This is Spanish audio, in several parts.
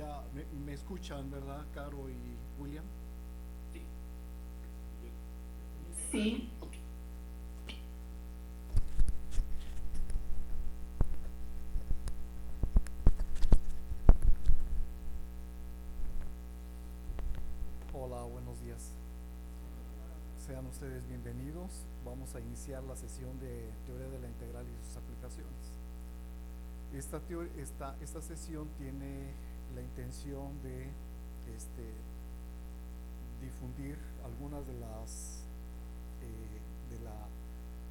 Ya me escuchan, ¿verdad, Caro y William? Sí, Sí, Hola, buenos días. Sean ustedes bienvenidos. Vamos a iniciar la sesión de teoría de la integral y sus aplicaciones. Esta sesión tiene la intención de este, difundir algunas de, la,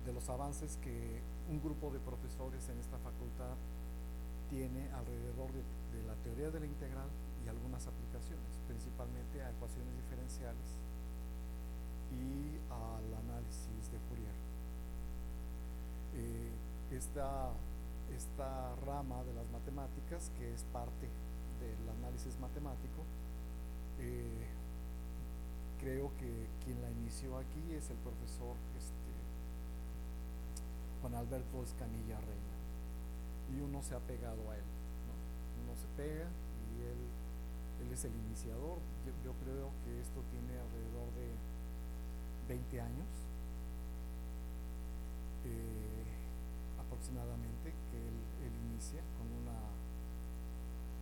de los avances que un grupo de profesores en esta facultad tiene alrededor de la teoría de la integral y algunas aplicaciones, principalmente a ecuaciones diferenciales y al análisis de Fourier. Eh, esta, esta rama de las matemáticas, que es parte del análisis matemático, eh, creo que quien la inició aquí es el profesor Juan Alberto Escamilla Reina, y uno se ha pegado a él, ¿no? Uno se pega y él es el iniciador. Yo creo que esto tiene alrededor de 20 años aproximadamente que él inicia con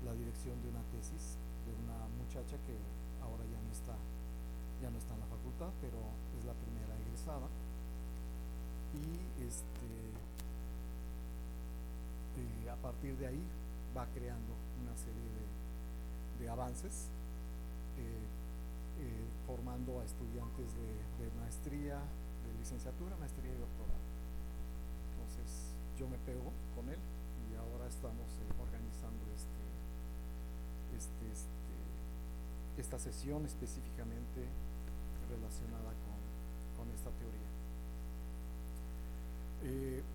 la dirección de una tesis de una muchacha que ahora ya no está en la facultad, pero es la primera egresada. Y a partir de ahí va creando una serie de avances, formando a estudiantes de maestría, de licenciatura, maestría y doctorado. Entonces yo me pego con él y ahora estamos organizando este, este, esta sesión específicamente relacionada con esta teoría.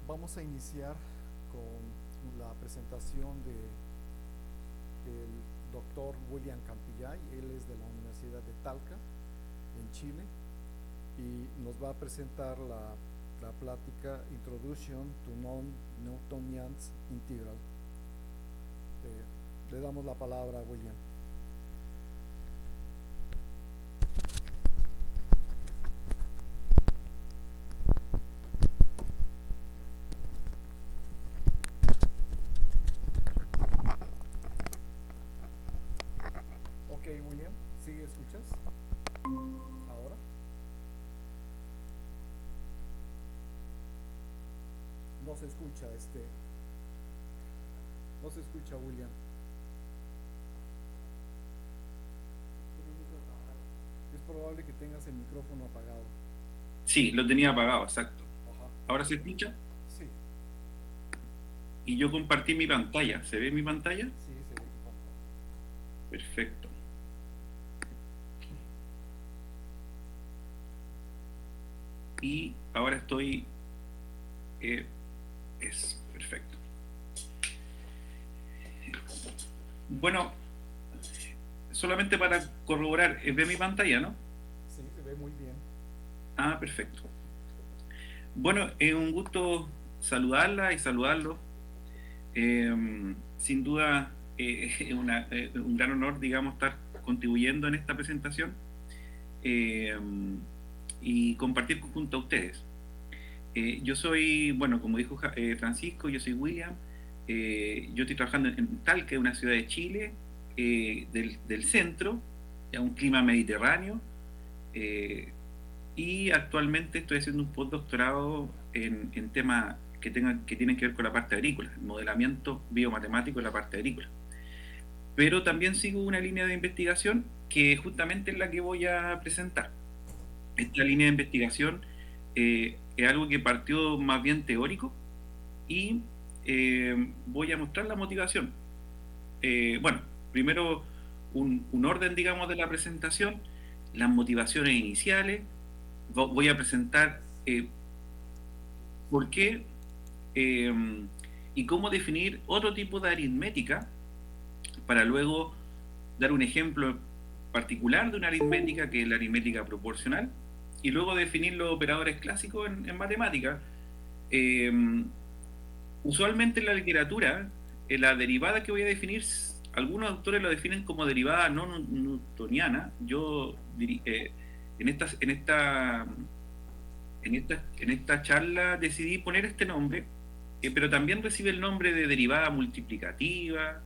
Vamos a iniciar con la presentación del doctor William Campillay. Él es de la Universidad de Talca, en Chile, y nos va a presentar la plática Introduction to Non-Newtonian Integral. Le damos la palabra a William. Ok, William, ¿sí escuchas? Ahora. No se escucha, no se escucha, William. Es probable que tengas el micrófono apagado. sí, lo tenía apagado, exacto. Ajá. ¿Ahora se escucha? Sí, Y yo compartí mi pantalla. ¿Se ve mi pantalla? sí, se ve tu pantalla. Perfecto. Y ahora estoy... es perfecto. Bueno, solamente para corroborar, ¿ve mi pantalla, no? Sí, se ve muy bien. Ah, perfecto. Bueno, es un gusto saludarla y saludarlo. Sin duda, es un gran honor, digamos, estar contribuyendo en esta presentación y compartir junto a ustedes. Yo soy, bueno, como dijo Francisco, yo soy William. Yo estoy trabajando en Talca, una ciudad de Chile, del centro, ya un clima mediterráneo. Y actualmente estoy haciendo un postdoctorado en temas que tienen que ver con la parte agrícola, el modelamiento biomatemático de la parte agrícola. Pero también sigo una línea de investigación que justamente es la que voy a presentar. Esta línea de investigación es algo que partió más bien teórico y voy a mostrar la motivación. Bueno, primero un orden, digamos, de la presentación, las motivaciones iniciales. Voy a presentar por qué y cómo definir otro tipo de aritmética para luego dar un ejemplo particular de una aritmética que es la aritmética proporcional y luego definir los operadores clásicos en matemática. Usualmente en la literatura, la derivada que voy a definir algunos autores lo definen como derivada no newtoniana. Yo en esta charla decidí poner este nombre, pero también recibe el nombre de derivada multiplicativa,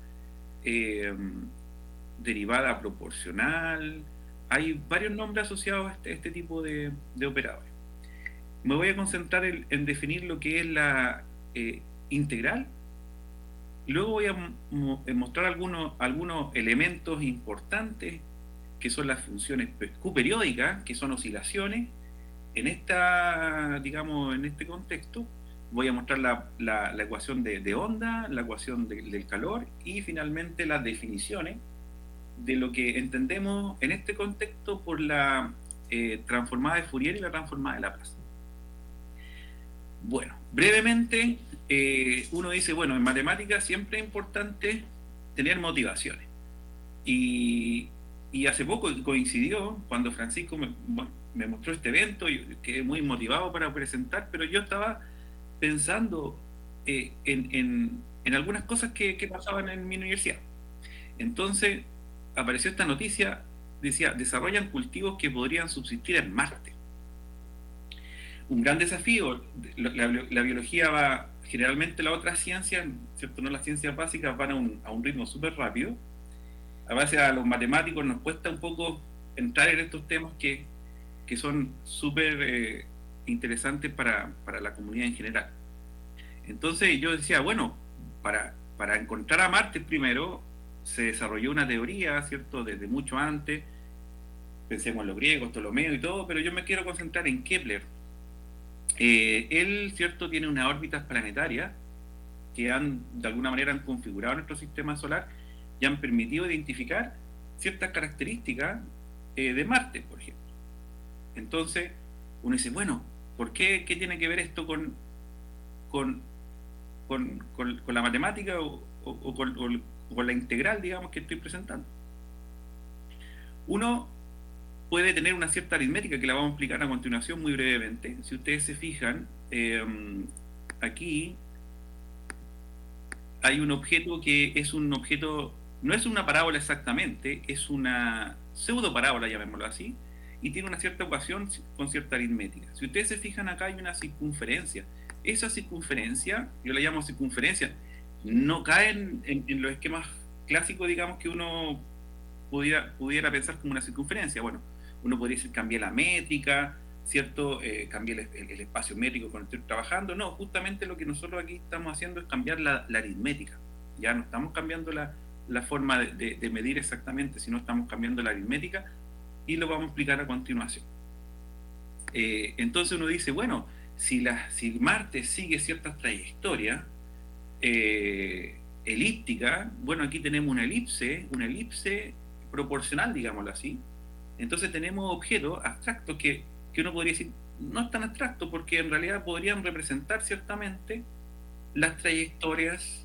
derivada proporcional. Hay varios nombres asociados a este tipo de operadores. Me voy a concentrar en definir lo que es la integral. Luego voy a mostrar algunos elementos importantes, que son las funciones Q-periódicas, que son oscilaciones. En este contexto, voy a mostrar la ecuación de onda, la ecuación del calor, y finalmente las definiciones de lo que entendemos en este contexto por la transformada de Fourier y la transformada de Laplace. Bueno, brevemente, uno dice, bueno, en matemáticas siempre es importante tener motivaciones. Y hace poco coincidió cuando Francisco me mostró este evento, yo quedé muy motivado para presentar, pero yo estaba pensando en algunas cosas que pasaban en mi universidad. Entonces apareció esta noticia, decía, desarrollan cultivos que podrían subsistir en Marte. Un gran desafío. La biología va, generalmente las otras ciencias, ¿cierto? No, las ciencias básicas van a un ritmo súper rápido. A base a los matemáticos nos cuesta un poco entrar en estos temas que son súper interesantes para la comunidad en general. Entonces yo decía, bueno, para encontrar a Marte primero se desarrolló una teoría, ¿cierto? Desde mucho antes, pensemos en los griegos, Ptolomeo y todo, pero yo me quiero concentrar en Kepler. Él, ¿cierto?, tiene unas órbitas planetarias que de alguna manera han configurado nuestro sistema solar y han permitido identificar ciertas características de Marte, por ejemplo. Entonces, uno dice, bueno, ¿por qué tiene que ver esto con la matemática o con la integral, digamos, que estoy presentando? Uno puede tener una cierta aritmética que la vamos a explicar a continuación muy brevemente. Si ustedes se fijan, aquí hay un objeto que es un objeto, no es una parábola exactamente, es una pseudo parábola, llamémoslo así, y tiene una cierta ecuación con cierta aritmética. Si ustedes se fijan, acá hay una circunferencia. Esa circunferencia, yo la llamo circunferencia, no cae en los esquemas clásicos, digamos, que uno pudiera pensar como una circunferencia. Bueno, uno podría decir cambiar la métrica, ¿cierto? Cambiar el espacio métrico con el que estoy trabajando. No, justamente lo que nosotros aquí estamos haciendo es cambiar la aritmética. Ya no estamos cambiando la forma de medir exactamente, sino estamos cambiando la aritmética, y lo vamos a explicar a continuación. Entonces uno dice, bueno, si Marte sigue ciertas trayectorias elípticas, bueno, aquí tenemos una elipse proporcional, digámoslo así. Entonces tenemos objetos abstractos que uno podría decir, no es tan abstracto, porque en realidad podrían representar ciertamente las trayectorias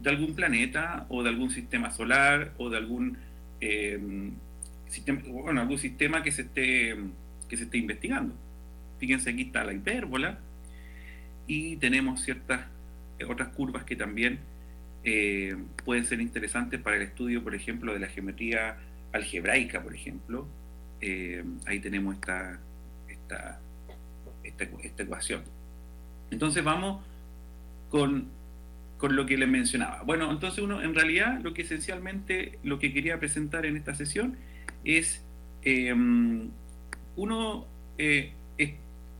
de algún planeta o de algún sistema solar o de algún algún sistema que se esté investigando. Fíjense, aquí está la hipérbola y tenemos ciertas otras curvas que también pueden ser interesantes para el estudio, por ejemplo, de la geometría algebraica, por ejemplo. Ahí tenemos esta ecuación. Entonces vamos con lo que les mencionaba. Bueno, entonces uno, en realidad, esencialmente lo que quería presentar en esta sesión es, uno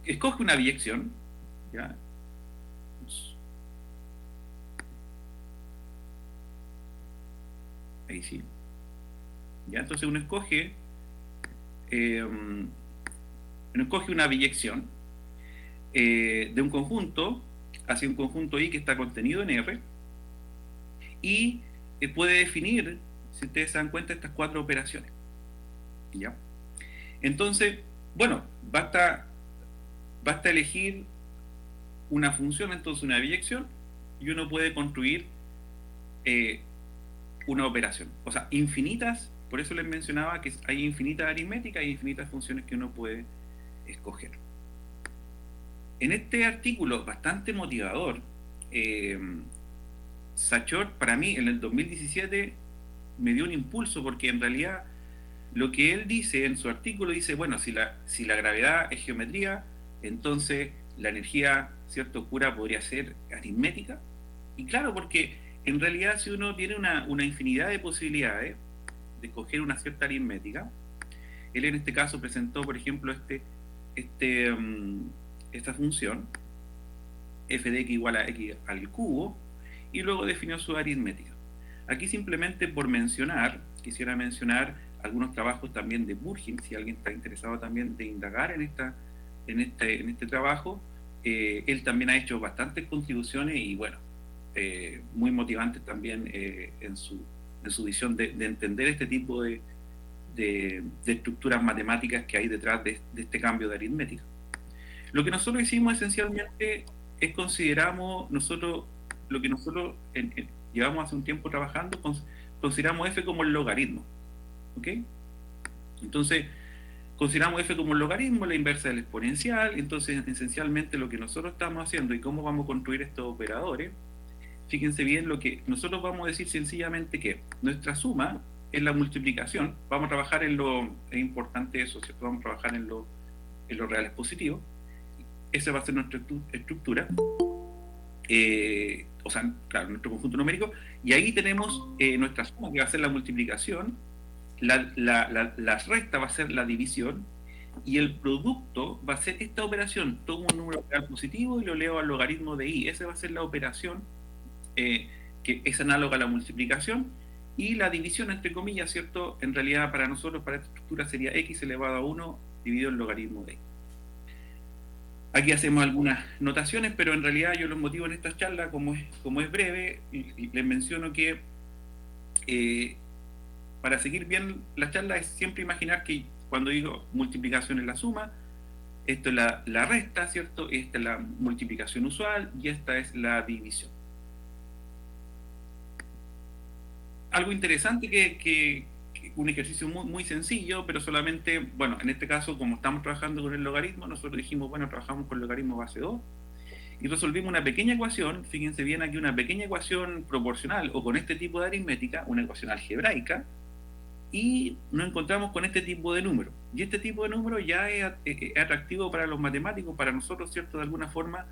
escoge una biyección, ¿ya? Ahí sí. ¿Ya? Entonces uno escoge una biyección de un conjunto hacia un conjunto I que está contenido en R, y puede definir, si ustedes se dan cuenta, estas cuatro operaciones. ¿Ya? Entonces, bueno, basta elegir una función, entonces una biyección, y uno puede construir una operación. O sea, infinitas, por eso les mencionaba que hay infinitas aritméticas y infinitas funciones que uno puede escoger. En este artículo bastante motivador, Sachor, para mí, en el 2017, me dio un impulso, porque en realidad lo que él dice en su artículo dice, bueno, si la gravedad es geometría, entonces la energía, ¿cierto?, oscura podría ser aritmética. Y claro, porque en realidad si uno tiene una infinidad de posibilidades de escoger una cierta aritmética, él en este caso presentó, por ejemplo, esta función, f de x igual a x al cubo, y luego definió su aritmética. Aquí simplemente por mencionar, quisiera mencionar algunos trabajos también de Burgin, si alguien está interesado también de indagar en este trabajo. Él también ha hecho bastantes contribuciones y bueno, muy motivantes también en su visión de entender este tipo de estructuras matemáticas que hay detrás de este cambio de aritmética. Lo que nosotros hicimos esencialmente es consideramos lo que nosotros llevamos hace un tiempo trabajando, consideramos f como el logaritmo, ¿ok? Entonces, consideramos f como el logaritmo, la inversa del exponencial. Entonces, esencialmente lo que nosotros estamos haciendo y cómo vamos a construir estos operadores, fíjense bien, lo que nosotros vamos a decir sencillamente que nuestra suma es la multiplicación. Vamos a trabajar es importante eso, ¿cierto? Vamos a trabajar en los reales positivos. Esa va a ser nuestra estructura, o sea, claro, nuestro conjunto numérico, y ahí tenemos nuestra suma, que va a ser la multiplicación, la resta va a ser la división, y el producto va a ser esta operación. Tomo un número real positivo y lo leo al logaritmo de i. Esa va a ser la operación que es análoga a la multiplicación, y la división, entre comillas, ¿cierto? En realidad para nosotros, para esta estructura, sería x elevado a 1 dividido el logaritmo de i. Aquí hacemos algunas notaciones, pero en realidad yo los motivo en esta charla, como es breve, y les menciono que para seguir bien la charla es siempre imaginar que cuando digo multiplicación es la suma, esto es la resta, ¿cierto? Esta es la multiplicación usual y esta es la división. Algo interesante que un ejercicio muy sencillo, pero solamente, bueno, en este caso, como estamos trabajando con el logaritmo, nosotros dijimos, bueno, trabajamos con el logaritmo base 2 y resolvimos una pequeña ecuación. Fíjense bien aquí, una pequeña ecuación proporcional o con este tipo de aritmética, una ecuación algebraica, y nos encontramos con este tipo de número. Y este tipo de número ya es atractivo para los matemáticos, para nosotros, ¿cierto? De alguna forma,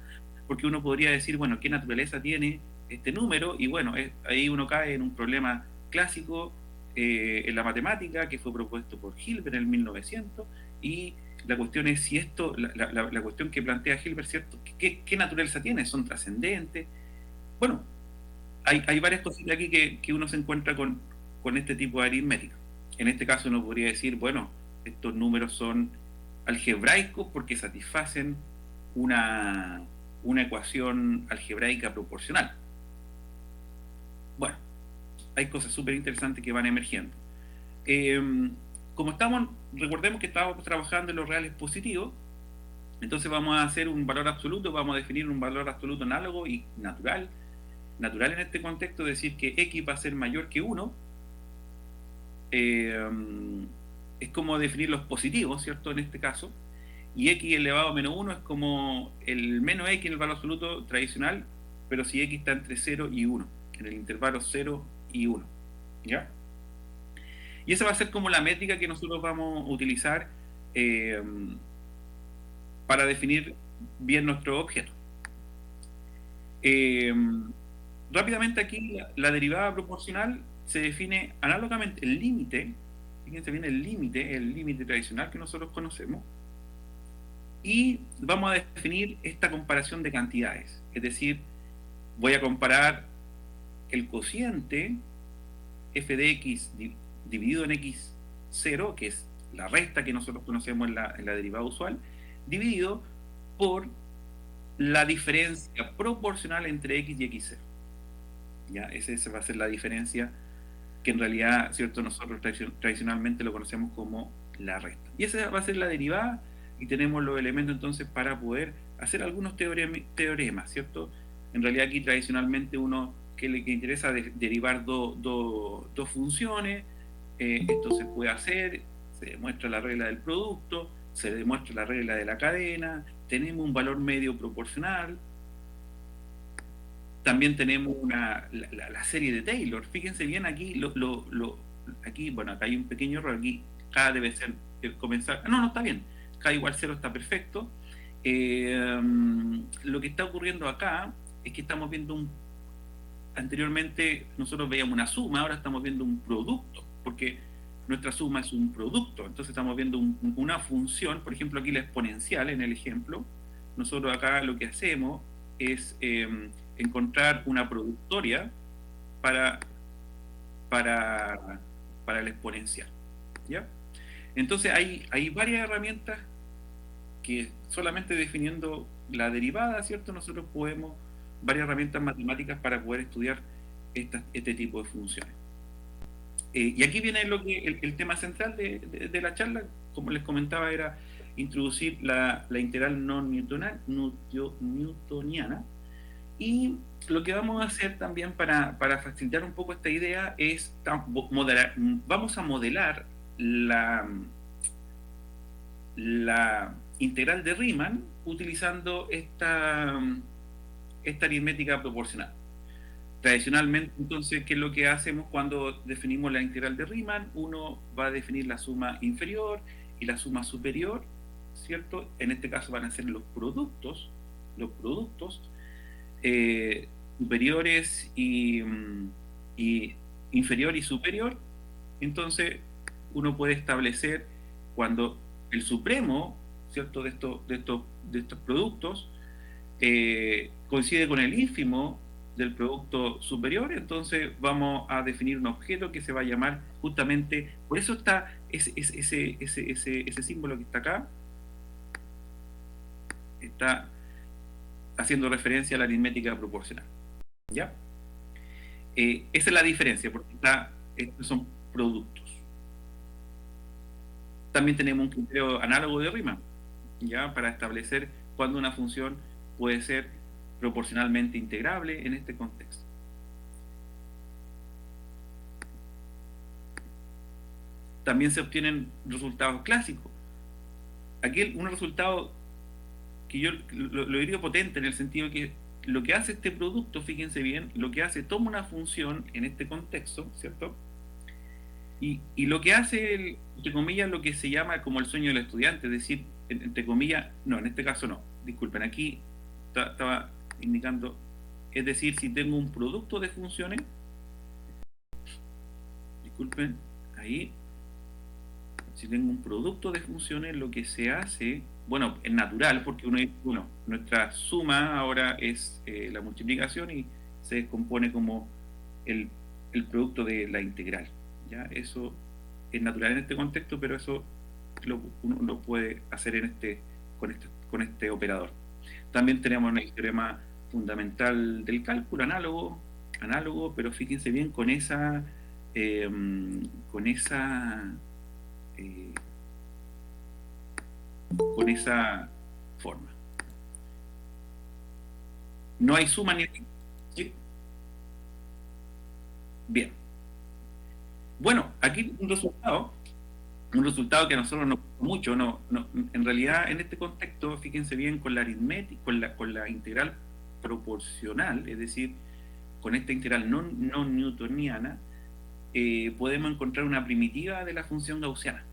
porque uno podría decir, bueno, ¿qué naturaleza tiene este número? Y bueno, ahí uno cae en un problema clásico en la matemática que fue propuesto por Hilbert en el 1900, y la cuestión es si esto, la cuestión que plantea Hilbert, ¿cierto? ¿Qué naturaleza tiene? ¿Son trascendentes? Bueno, hay varias cositas aquí que uno se encuentra con este tipo de aritmética. En este caso uno podría decir, bueno, estos números son algebraicos porque satisfacen una ecuación algebraica proporcional. Bueno, hay cosas súper interesantes que van emergiendo. Como recordemos que estábamos trabajando en los reales positivos, entonces vamos a hacer un valor absoluto, vamos a definir un valor absoluto análogo y natural. Natural en este contexto, decir que x va a ser mayor que 1, es como definir los positivos, ¿cierto? En este caso, y x elevado a menos 1 es como el menos x en el valor absoluto tradicional, pero si x está entre 0 y 1, en el intervalo 0 y 1, ¿ya? Y esa va a ser como la métrica que nosotros vamos a utilizar para definir bien nuestro objeto. Rápidamente aquí la derivada proporcional se define análogamente el límite. Fíjense bien, el límite tradicional que nosotros conocemos, y vamos a definir esta comparación de cantidades. Es decir, voy a comparar el cociente f de x dividido en x0, que es la resta que nosotros conocemos en la derivada usual, dividido por la diferencia proporcional entre x y x0. ¿Ya? Esa va a ser la diferencia que en realidad, ¿cierto?, nosotros tradicionalmente lo conocemos como la resta. Y esa va a ser la derivada, y tenemos los elementos entonces para poder hacer algunos teoremas, ¿cierto? En realidad aquí tradicionalmente uno que le interesa derivar dos funciones. Esto se puede hacer, se demuestra la regla del producto, se demuestra la regla de la cadena, tenemos un valor medio proporcional. También tenemos la serie de Taylor. Fíjense bien aquí, aquí, bueno, acá hay un pequeño error. Aquí K debe ser comenzar. No, no está bien. K igual 0 está perfecto. Lo que está ocurriendo acá es que estamos viendo anteriormente nosotros veíamos una suma, ahora estamos viendo un producto, porque nuestra suma es un producto. Entonces estamos viendo una función, por ejemplo aquí la exponencial en el ejemplo. Nosotros acá lo que hacemos es encontrar una productoria para la exponencial, ¿ya? Entonces hay varias herramientas que solamente definiendo la derivada, ¿cierto? Nosotros podemos, varias herramientas matemáticas para poder estudiar este tipo de funciones. Y aquí viene el tema central de la charla, como les comentaba, era introducir la integral no newtoniana. Y lo que vamos a hacer también para facilitar un poco esta idea es vamos a modelar la integral de Riemann utilizando esta aritmética proporcional. Tradicionalmente, entonces, ¿qué es lo que hacemos cuando definimos la integral de Riemann? Uno va a definir la suma inferior y la suma superior, ¿cierto? En este caso van a ser los productos superiores y inferior y superior. Entonces, uno puede establecer cuando el supremo, ¿cierto?, de estos productos coincide con el ínfimo del producto superior, entonces vamos a definir un objeto que se va a llamar justamente, por eso está ese símbolo que está acá, está haciendo referencia a la aritmética proporcional, ¿ya? Esa es la diferencia, porque estos son productos. También tenemos un criterio análogo de Riemann, ¿ya?, para establecer cuándo una función puede ser proporcionalmente integrable en este contexto. También se obtienen resultados clásicos. Aquí un resultado que yo lo diría potente en el sentido que lo que hace este producto, fíjense bien, lo que hace, toma una función en este contexto, ¿cierto? Y lo que hace, entre comillas, lo que se llama como el sueño del estudiante, es decir, entre comillas, no, en este caso no, disculpen, aquí estaba indicando, es decir, si tengo un producto de funciones, disculpen, ahí, si tengo un producto de funciones, lo que se hace, bueno, es natural, porque nuestra suma ahora es la multiplicación y se descompone como el producto de la integral, ¿ya? Eso es natural en este contexto, pero eso uno lo puede hacer con este operador. También tenemos el teorema fundamental del cálculo, análogo, pero fíjense bien con esa forma. No hay suma ni... ¿Sí? Bien. Bueno, aquí un resultado que a nosotros nos gusta mucho, en realidad en este contexto, fíjense bien, con la aritmética, con la integral proporcional, es decir, con esta integral no newtoniana, podemos encontrar una primitiva de la función gaussiana.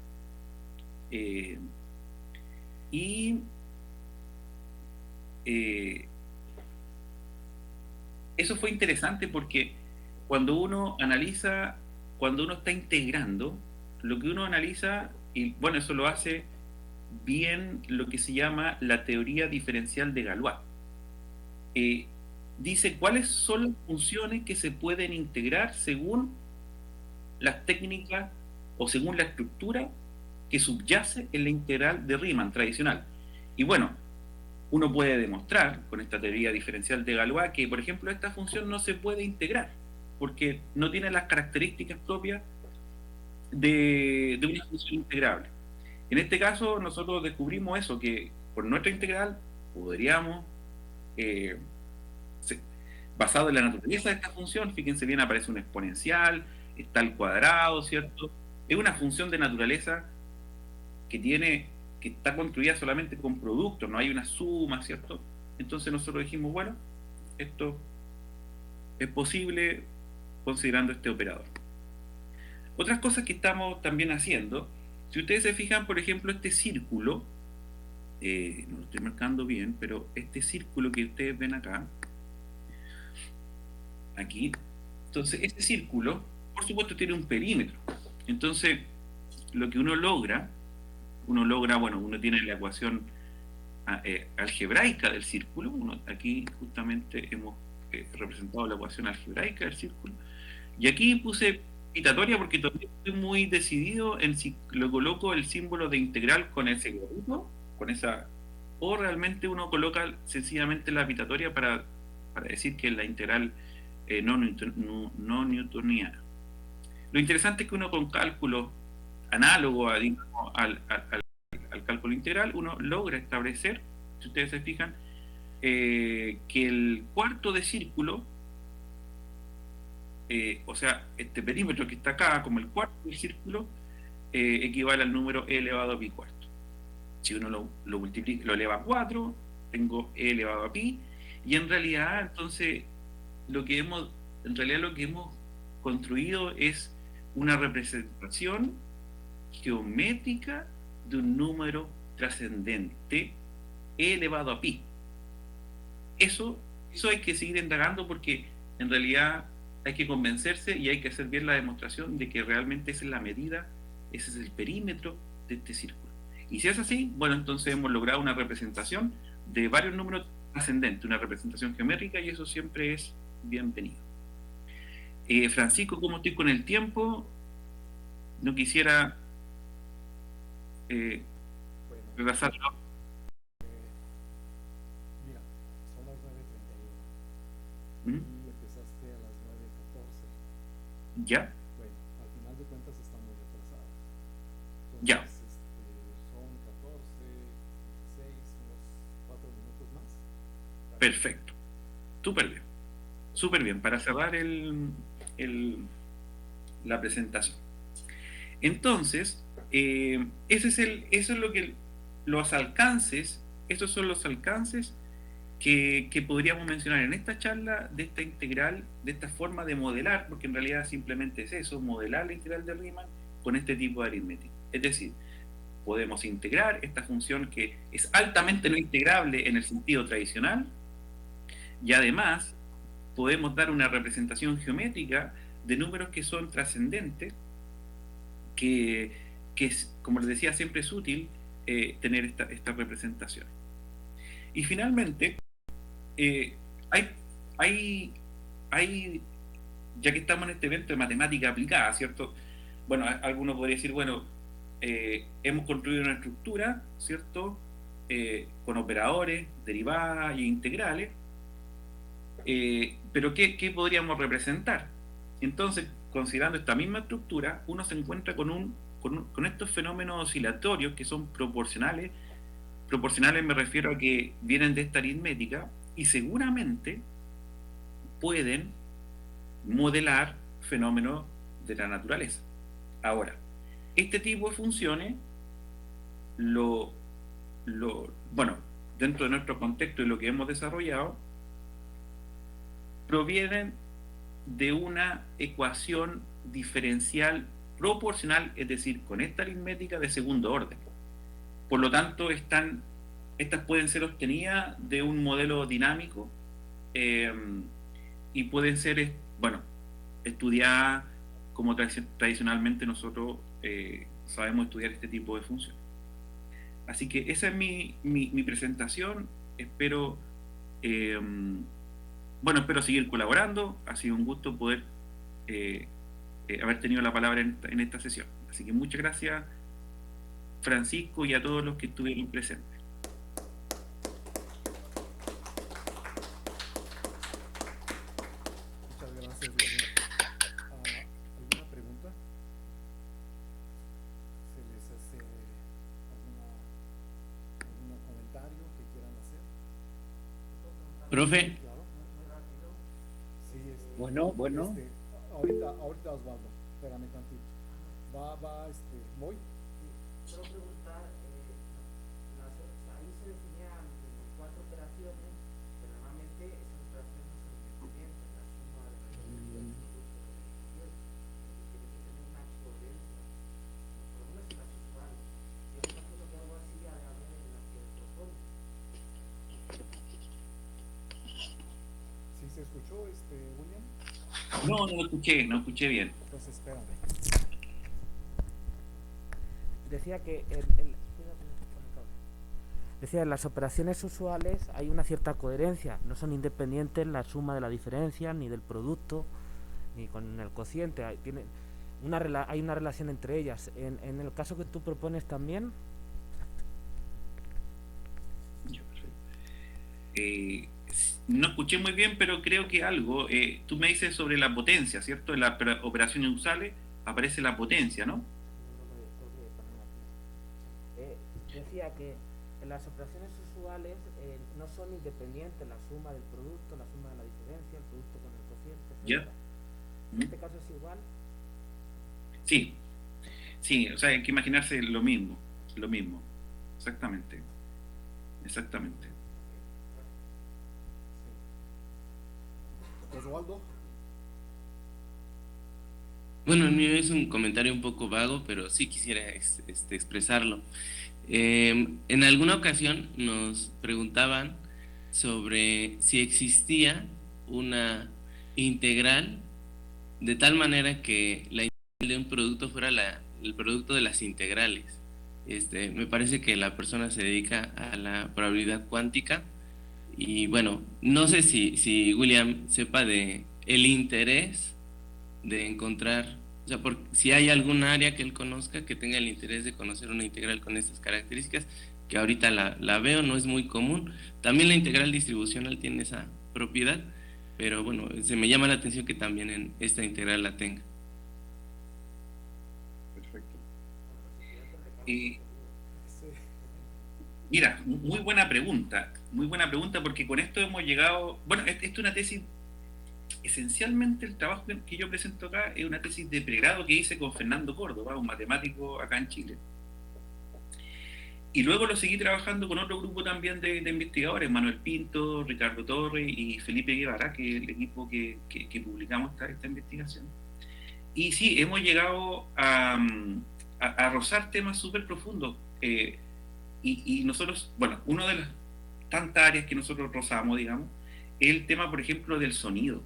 Eso fue interesante porque cuando uno está integrando, lo que uno analiza, y bueno, eso lo hace bien lo que se llama la teoría diferencial de Galois. Dice cuáles son las funciones que se pueden integrar según las técnicas o según la estructura que subyace en la integral de Riemann tradicional. Y bueno, uno puede demostrar con esta teoría diferencial de Galois que, por ejemplo, esta función no se puede integrar porque no tiene las características propias de una función integrable. En este caso, nosotros descubrimos eso, que por nuestra integral podríamos, basado en la naturaleza de esta función, fíjense bien, aparece un exponencial, está al cuadrado, ¿cierto? Es una función de naturaleza que está construida solamente con productos, no hay una suma, ¿cierto? Entonces nosotros dijimos, bueno, esto es posible considerando este operador. Otras cosas que estamos también haciendo, si ustedes se fijan, por ejemplo, este círculo, no lo estoy marcando bien, pero este círculo que ustedes ven acá, aquí, entonces este círculo, por supuesto, tiene un perímetro. Entonces, lo que uno logra, bueno, uno tiene la ecuación algebraica del círculo. Aquí justamente hemos representado la ecuación algebraica del círculo. Y aquí puse pitatoria porque todavía estoy muy decidido en si lo coloco el símbolo de integral con ese gorrito, con esa, o realmente uno coloca sencillamente la pitatoria para decir que es la integral no newtoniana. Lo interesante es que uno con cálculo análogo al cálculo integral, uno logra establecer, si ustedes se fijan, que el cuarto de círculo, o sea, este perímetro que está acá, como el cuarto del círculo, equivale al número e elevado a pi cuarto. Si uno lo multiplica, lo eleva a 4, tengo e elevado a pi, y en realidad, entonces, lo que hemos construido es una representación geométrica de un número trascendente e elevado a pi. Eso hay que seguir indagando porque en realidad hay que convencerse y hay que hacer bien la demostración de que realmente esa es la medida, ese es el perímetro de este círculo. Y si es así, bueno, entonces hemos logrado una representación de varios números ascendentes, una representación geométrica, y eso siempre es bienvenido. Francisco, ¿cómo estoy con el tiempo? No quisiera retrasarlo. Mira, son las 9:31 ¿Mm? y empezaste a las 9:14. ¿Ya? Bueno, al final de cuentas estamos retrasados. Entonces, Ya. son 14, 16, unos 4 minutos más. Perfecto. Súper bien. Súper bien. Para cerrar la presentación. Entonces, eso es lo que los alcances, estos son los alcances que podríamos mencionar en esta charla de esta integral, de esta forma de modelar, porque en realidad simplemente es eso, modelar la integral de Riemann con este tipo de aritmética. Es decir, podemos integrar esta función que es altamente no integrable en el sentido tradicional, y además podemos dar una representación geométrica de números que son trascendentes, que es, como les decía, siempre es útil tener esta representación. Y finalmente, hay, ya que estamos en este evento de matemática aplicada, ¿cierto? Bueno, alguno podría decir, bueno, hemos construido una estructura, ¿cierto? Con operadores, derivadas e integrales, pero ¿qué podríamos representar? Entonces, considerando esta misma estructura, uno se encuentra con estos fenómenos oscilatorios que son proporcionales. Proporcionales me refiero a que vienen de esta aritmética y seguramente pueden modelar fenómenos de la naturaleza. Ahora, este tipo de funciones, bueno, dentro de nuestro contexto y lo que hemos desarrollado, provienen de una ecuación diferencial proporcional, es decir, con esta aritmética de segundo orden. Por lo tanto, estas pueden ser obtenidas de un modelo dinámico y pueden ser, bueno, estudiadas como tradicionalmente nosotros sabemos estudiar este tipo de funciones. Así que esa es mi presentación. Espero seguir colaborando. Ha sido un gusto poder haber tenido la palabra en esta sesión. Así que muchas gracias, Francisco, y a todos los que estuvieron presentes. Muchas gracias, Daniel. ¿Alguna pregunta? ¿Se les hace algún comentario que quieran hacer? Profe, Claro. Sí, bueno, ahorita Osvaldo, espérame tantito. Voy. Quiero preguntar, ahí se definían cuatro operaciones, pero normalmente esas operaciones no son independientes, la suma de William? No, no escuché bien. Entonces, espérame. Decía que decía, en las operaciones usuales hay una cierta coherencia, no son independientes la suma de la diferencia, ni del producto, ni con el cociente, hay una relación entre ellas. En el caso que tú propones también. No escuché muy bien, pero creo que algo. Tú me dices sobre la potencia, ¿cierto? En las operaciones usuales aparece la potencia, ¿no? Decía que en las operaciones usuales no son independientes la suma del producto, la suma de la diferencia, el producto con el cociente, ¿Ya? ¿En este caso es igual? Sí, sí, o sea, hay que imaginarse lo mismo, exactamente, exactamente. Oswaldo. Bueno, el mío es un comentario un poco vago, pero sí quisiera expresarlo. En alguna ocasión nos preguntaban sobre si existía una integral de tal manera que la integral de un producto fuera el producto de las integrales. Me parece que la persona se dedica a la probabilidad cuántica y bueno, no sé si William sepa de el interés de encontrar, o sea, si hay algún área que él conozca que tenga el interés de conocer una integral con estas características, que ahorita la veo, no es muy común. También la integral distribucional tiene esa propiedad, pero bueno, se me llama la atención que también en esta integral la tenga. Perfecto. Sí. Mira, muy buena pregunta porque con esto hemos llegado, bueno, esta es una tesis, esencialmente el trabajo que yo presento acá es una tesis de pregrado que hice con Fernando Córdoba, un matemático acá en Chile. Y luego lo seguí trabajando con otro grupo también de investigadores, Manuel Pinto, Ricardo Torres y Felipe Guevara, que es el equipo que publicamos esta investigación. Y sí, hemos llegado a rozar temas súper profundos. Y nosotros, bueno, una de las tantas áreas que nosotros rozamos, digamos, es el tema, por ejemplo, del sonido.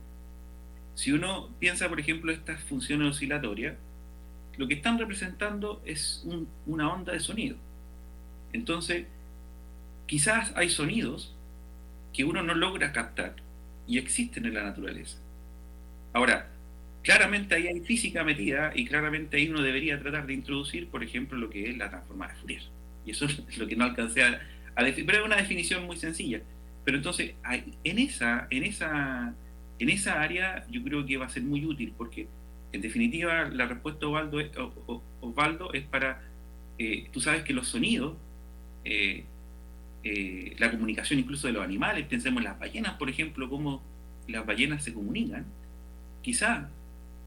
Si uno piensa, por ejemplo, estas funciones oscilatorias, lo que están representando es una onda de sonido. Entonces, quizás hay sonidos que uno no logra captar y existen en la naturaleza. Ahora, claramente ahí hay física metida y claramente ahí uno debería tratar de introducir, por ejemplo, lo que es la transformada de Fourier. Y eso es lo que no alcancé a definir, pero es una definición muy sencilla. Pero entonces, en esa área yo creo que va a ser muy útil, porque en definitiva la respuesta Osvaldo es para, tú sabes que los sonidos, la comunicación incluso de los animales, pensemos en las ballenas, por ejemplo, cómo las ballenas se comunican, quizás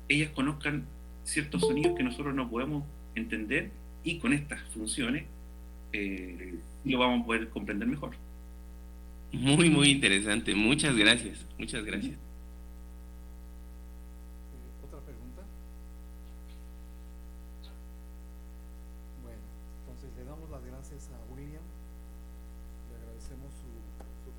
ellas conozcan ciertos sonidos que nosotros no podemos entender y con estas funciones lo vamos a poder comprender mejor. Muy, muy interesante. Muchas gracias. Muchas gracias. ¿Otra pregunta? Bueno, entonces le damos las gracias a William, le agradecemos su